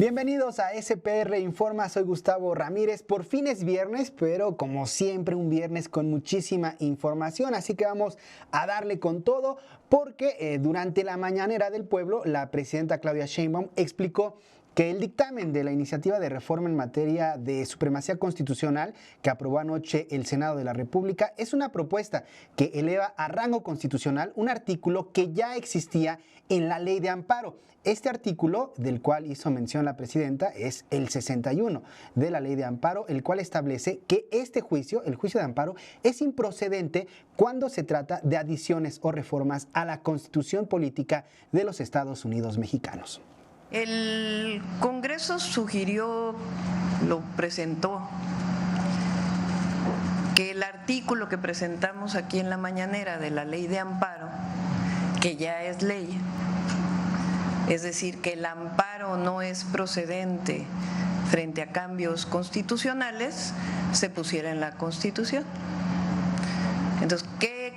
Bienvenidos a SPR Informa, soy Gustavo Ramírez. Por fin es viernes, pero como siempre un viernes con muchísima información, así que vamos a darle con todo porque durante la mañanera del pueblo la presidenta Claudia Sheinbaum explicó que el dictamen de la iniciativa de reforma en materia de supremacía constitucional que aprobó anoche el Senado de la República es una propuesta que eleva a rango constitucional un artículo que ya existía en la Ley de Amparo. Este artículo, del cual hizo mención la presidenta, es el 61 de la Ley de Amparo, el cual establece que este juicio, el juicio de amparo, es improcedente cuando se trata de adiciones o reformas a la Constitución política de los Estados Unidos mexicanos. El Congreso sugirió, lo presentó, que el artículo que presentamos aquí en la mañanera de la Ley de Amparo, que ya es ley, es decir, que el amparo no es procedente frente a cambios constitucionales, se pusiera en la Constitución. Entonces, ¿qué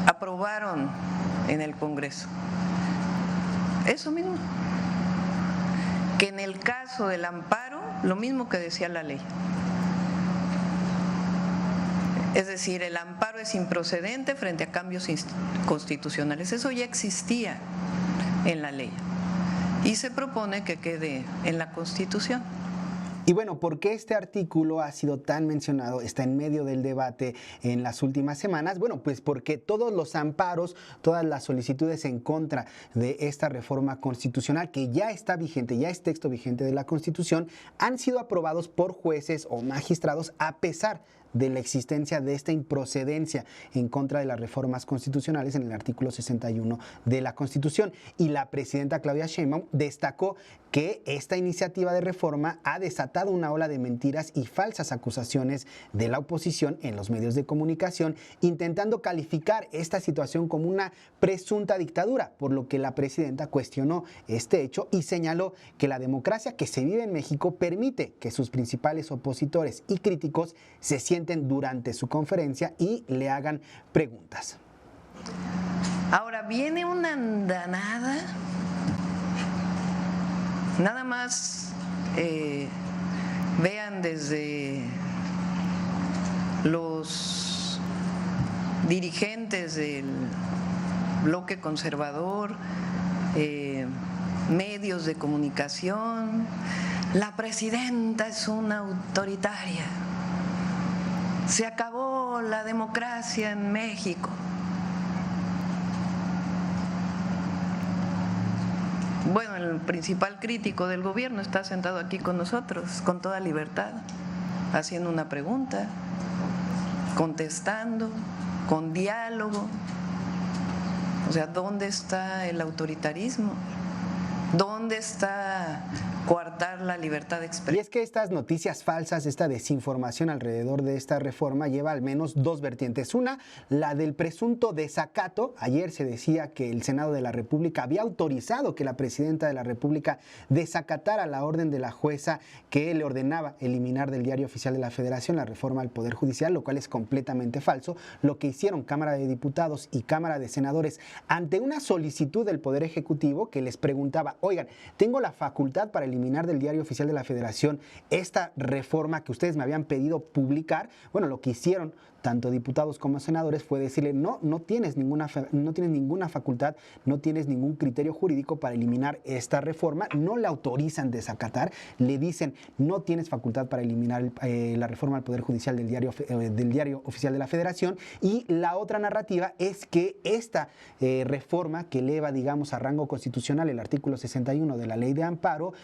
aprobaron en el Congreso? Eso mismo. Que en el caso del amparo, lo mismo que decía la ley. Es decir, el amparo es improcedente frente a cambios constitucionales. Eso ya existía en la ley y se propone que quede en la Constitución. Y bueno, ¿por qué este artículo ha sido tan mencionado, está en medio del debate en las últimas semanas? Bueno, pues porque todos los amparos, todas las solicitudes en contra de esta reforma constitucional, que ya está vigente, ya es texto vigente de la Constitución, han sido aprobados por jueces o magistrados a pesar de la existencia de esta improcedencia en contra de las reformas constitucionales en el artículo 61 de la Constitución. Y la presidenta Claudia Sheinbaum destacó que esta iniciativa de reforma ha desatado una ola de mentiras y falsas acusaciones de la oposición en los medios de comunicación, intentando calificar esta situación como una presunta dictadura, por lo que la presidenta cuestionó este hecho y señaló que la democracia que se vive en México permite que sus principales opositores y críticos se sienten durante su conferencia y le hagan preguntas. Ahora viene una andanada, nada más vean desde los dirigentes del bloque conservador, medios de comunicación, la presidenta es una autoritaria. Se acabó la democracia en México. Bueno, el principal crítico del gobierno está sentado aquí con nosotros, con toda libertad, haciendo una pregunta, contestando, con diálogo. O sea, ¿dónde está el autoritarismo? ¿Dónde está coartar la libertad de expresión? Y es que estas noticias falsas, esta desinformación alrededor de esta reforma lleva al menos dos vertientes. Una, la del presunto desacato. Ayer se decía que el Senado de la República había autorizado que la presidenta de la República desacatara la orden de la jueza que le ordenaba eliminar del Diario Oficial de la Federación la reforma al Poder Judicial, lo cual es completamente falso. Lo que hicieron Cámara de Diputados y Cámara de Senadores ante una solicitud del Poder Ejecutivo que les preguntaba: oigan, tengo la facultad para eliminar del Diario Oficial de la Federación esta reforma que ustedes me habían pedido publicar. Bueno, lo que hicieron tanto diputados como senadores fue decirle: no tienes ninguna facultad, no tienes ningún criterio jurídico para eliminar esta reforma, no la autorizan desacatar, le dicen: no tienes facultad para eliminar la reforma al Poder Judicial del Diario Oficial de la Federación. Y la otra narrativa es que esta reforma que eleva, digamos, a rango constitucional el artículo 61 de la Ley de Amparo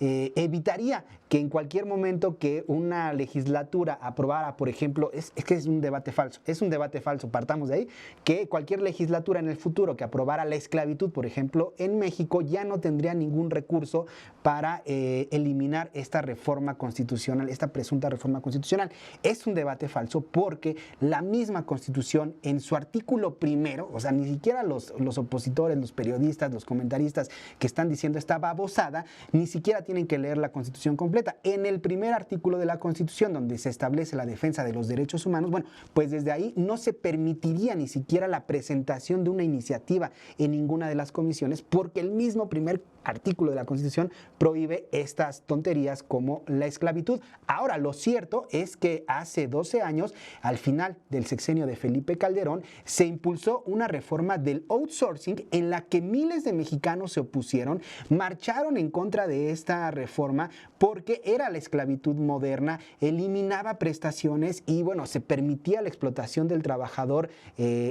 evitaría que en cualquier momento que una legislatura aprobara, por ejemplo, es que es un debate falso, partamos de ahí, que cualquier legislatura en el futuro que aprobara la esclavitud, por ejemplo, en México, ya no tendría ningún recurso para eliminar esta reforma constitucional, esta presunta reforma constitucional. Es un debate falso porque la misma Constitución en su artículo primero, o sea, ni siquiera los opositores, los periodistas, los comentaristas que están diciendo esta babosada, ni siquiera tienen que leer la Constitución completa. En el primer artículo de la Constitución, donde se establece la defensa de los derechos humanos, bueno, pues desde ahí no se permitiría ni siquiera la presentación de una iniciativa en ninguna de las comisiones, porque el mismo primer artículo de la Constitución prohíbe estas tonterías como la esclavitud. Ahora, lo cierto es que hace 12 años, al final del sexenio de Felipe Calderón, se impulsó una reforma del outsourcing en la que miles de mexicanos se opusieron, marcharon en contra de esta reforma porque era la esclavitud moderna, eliminaba prestaciones y bueno, se permitía la explotación del trabajador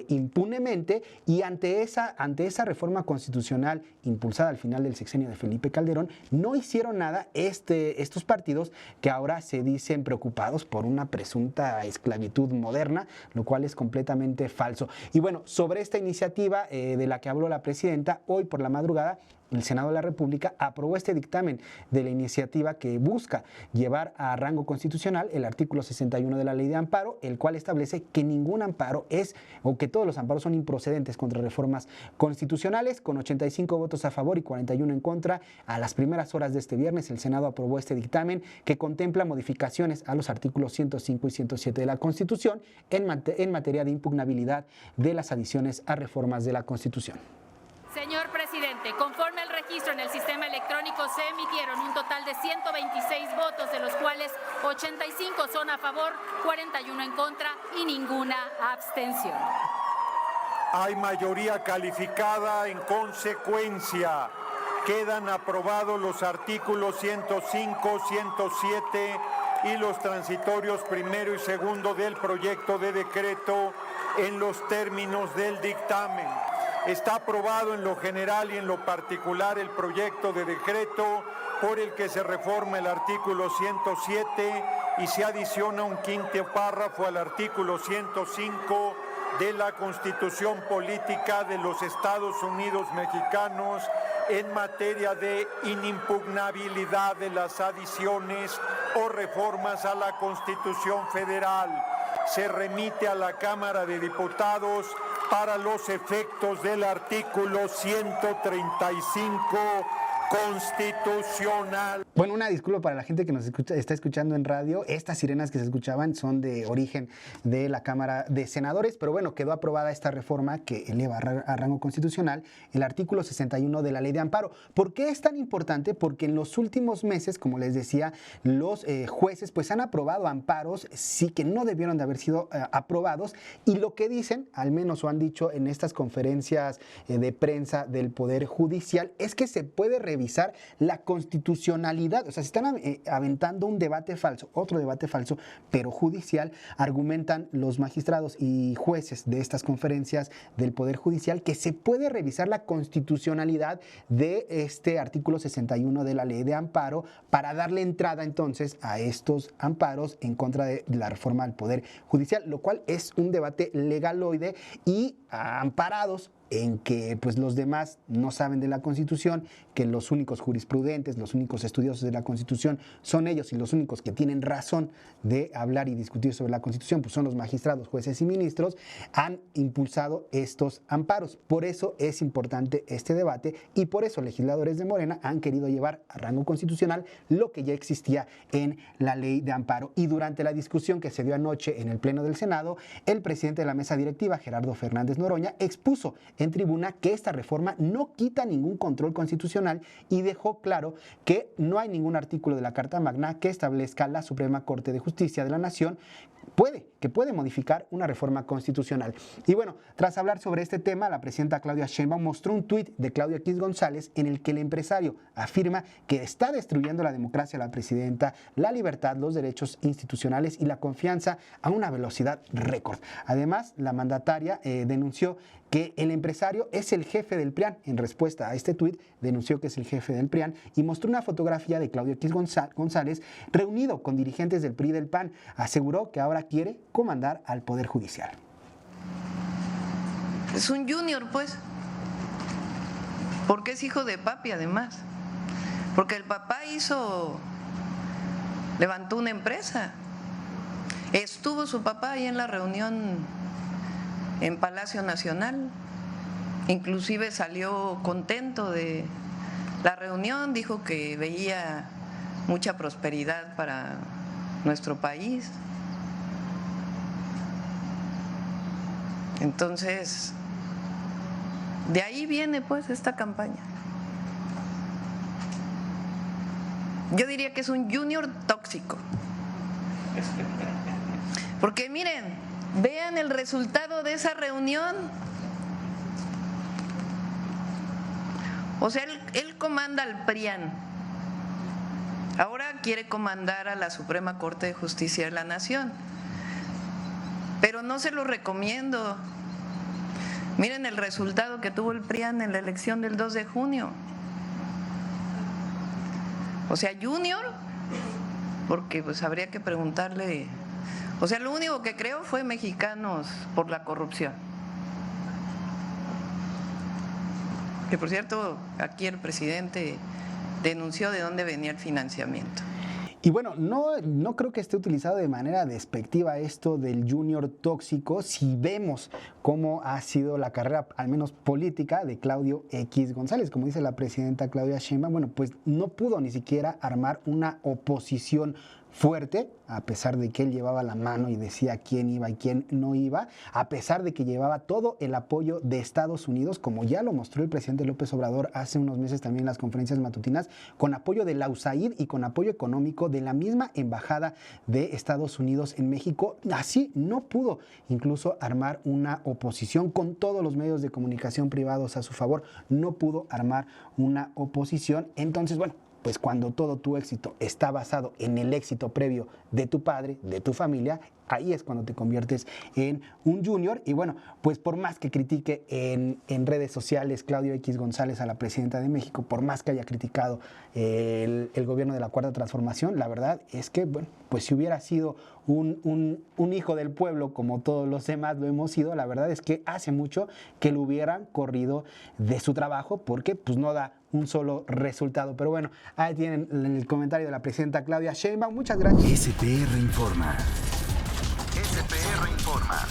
impunemente, y ante esa reforma constitucional impulsada al final del sexenio de Felipe Calderón, no hicieron nada estos partidos que ahora se dicen preocupados por una presunta esclavitud moderna, lo cual es completamente falso. Y bueno, sobre esta iniciativa de la que habló la presidenta, hoy por la madrugada, el Senado de la República aprobó este dictamen de la iniciativa que busca llevar a rango constitucional el artículo 61 de la Ley de Amparo, el cual establece que ningún amparo que todos los amparos son improcedentes contra reformas constitucionales. Con 85 votos a favor y 41 en contra, a las primeras horas de este viernes, el Senado aprobó este dictamen que contempla modificaciones a los artículos 105 y 107 de la Constitución en materia de impugnabilidad de las adiciones a reformas de la Constitución. Señor presidente, conforme al registro en el sistema electrónico se emitieron un total de 126 votos, de los cuales 85 son a favor, 41 en contra y ninguna abstención. Hay mayoría calificada. En consecuencia, quedan aprobados los artículos 105, 107 y los transitorios primero y segundo del proyecto de decreto en los términos del dictamen. Está aprobado en lo general y en lo particular el proyecto de decreto por el que se reforma el artículo 107 y se adiciona un quinto párrafo al artículo 105 de la Constitución Política de los Estados Unidos Mexicanos en materia de inimpugnabilidad de las adiciones o reformas a la Constitución Federal. Se remite a la Cámara de Diputados para los efectos del artículo 135 constitucional. Bueno, una disculpa para la gente que nos está escuchando en radio. Estas sirenas que se escuchaban son de origen de la Cámara de Senadores, pero bueno, quedó aprobada esta reforma que eleva a rango constitucional el artículo 61 de la Ley de Amparo. ¿Por qué es tan importante? Porque en los últimos meses, como les decía, los jueces pues han aprobado amparos sí que no debieron de haber sido aprobados, y lo que dicen, al menos o han dicho en estas conferencias de prensa del Poder Judicial, es que se puede revisar la constitucionalidad. O sea, se están aventando un debate falso, otro debate falso, pero judicial. Argumentan los magistrados y jueces de estas conferencias del Poder Judicial que se puede revisar la constitucionalidad de este artículo 61 de la Ley de Amparo para darle entrada entonces a estos amparos en contra de la reforma al Poder Judicial, lo cual es un debate legaloide y amparados en que pues los demás no saben de la Constitución, que los únicos jurisprudentes, los únicos estudiosos de la Constitución son ellos, y los únicos que tienen razón de hablar y discutir sobre la Constitución pues son los magistrados, jueces y ministros, han impulsado estos amparos. Por eso es importante este debate y por eso legisladores de Morena han querido llevar a rango constitucional lo que ya existía en la Ley de Amparo. Y durante la discusión que se dio anoche en el Pleno del Senado, el presidente de la mesa directiva, Gerardo Fernández Noroña, expuso en tribuna que esta reforma no quita ningún control constitucional y dejó claro que no hay ningún artículo de la Carta Magna que establezca la Suprema Corte de Justicia de la Nación que puede modificar una reforma constitucional. Y bueno, tras hablar sobre este tema, la presidenta Claudia Sheinbaum mostró un tuit de Claudio X González en el que el empresario afirma que está destruyendo la democracia la presidenta, la libertad, los derechos institucionales y la confianza a una velocidad récord. Además, la mandataria denunció que el empresario es el jefe del PRIAN. En respuesta a este tuit, denunció que es el jefe del PRIAN y mostró una fotografía de Claudio X González reunido con dirigentes del PRI y del PAN. Aseguró que ahora quiere comandar al Poder Judicial. Es un junior, pues, porque es hijo de papi además, porque el papá levantó una empresa, estuvo su papá ahí en la reunión en Palacio Nacional, inclusive salió contento de la reunión, dijo que veía mucha prosperidad para nuestro país. Entonces, de ahí viene pues esta campaña. Yo diría que es un junior tóxico. Porque miren, vean el resultado de esa reunión. O sea, él comanda al PRIAN. Ahora quiere comandar a la Suprema Corte de Justicia de la Nación. Pero no se lo recomiendo. Miren el resultado que tuvo el PRIAN en la elección del 2 de junio. O sea, junior, porque pues habría que preguntarle. O sea, lo único que creo fue Mexicanos por la corrupción. Que por cierto, aquí el presidente denunció de dónde venía el financiamiento. Y bueno, no creo que esté utilizado de manera despectiva esto del junior tóxico si vemos cómo ha sido la carrera, al menos política, de Claudio X González. Como dice la presidenta Claudia Sheinbaum, bueno, pues no pudo ni siquiera armar una oposición fuerte, a pesar de que él llevaba la mano y decía quién iba y quién no iba, a pesar de que llevaba todo el apoyo de Estados Unidos, como ya lo mostró el presidente López Obrador hace unos meses también en las conferencias matutinas, con apoyo de la USAID y con apoyo económico de la misma embajada de Estados Unidos en México. Así no pudo incluso armar una oposición con todos los medios de comunicación privados a su favor, no pudo armar una oposición. Entonces, bueno, pues cuando todo tu éxito está basado en el éxito previo de tu padre, de tu familia, ahí es cuando te conviertes en un junior. Y bueno, pues por más que critique en redes sociales Claudio X González a la presidenta de México, por más que haya criticado el gobierno de la Cuarta Transformación, la verdad es que, bueno, pues si hubiera sido un hijo del pueblo como todos los demás lo hemos sido, la verdad es que hace mucho que lo hubieran corrido de su trabajo porque pues no da un solo resultado. Pero bueno, ahí tienen el comentario de la presidenta Claudia Sheinbaum. Muchas gracias. SPR Informa. SPR Informa.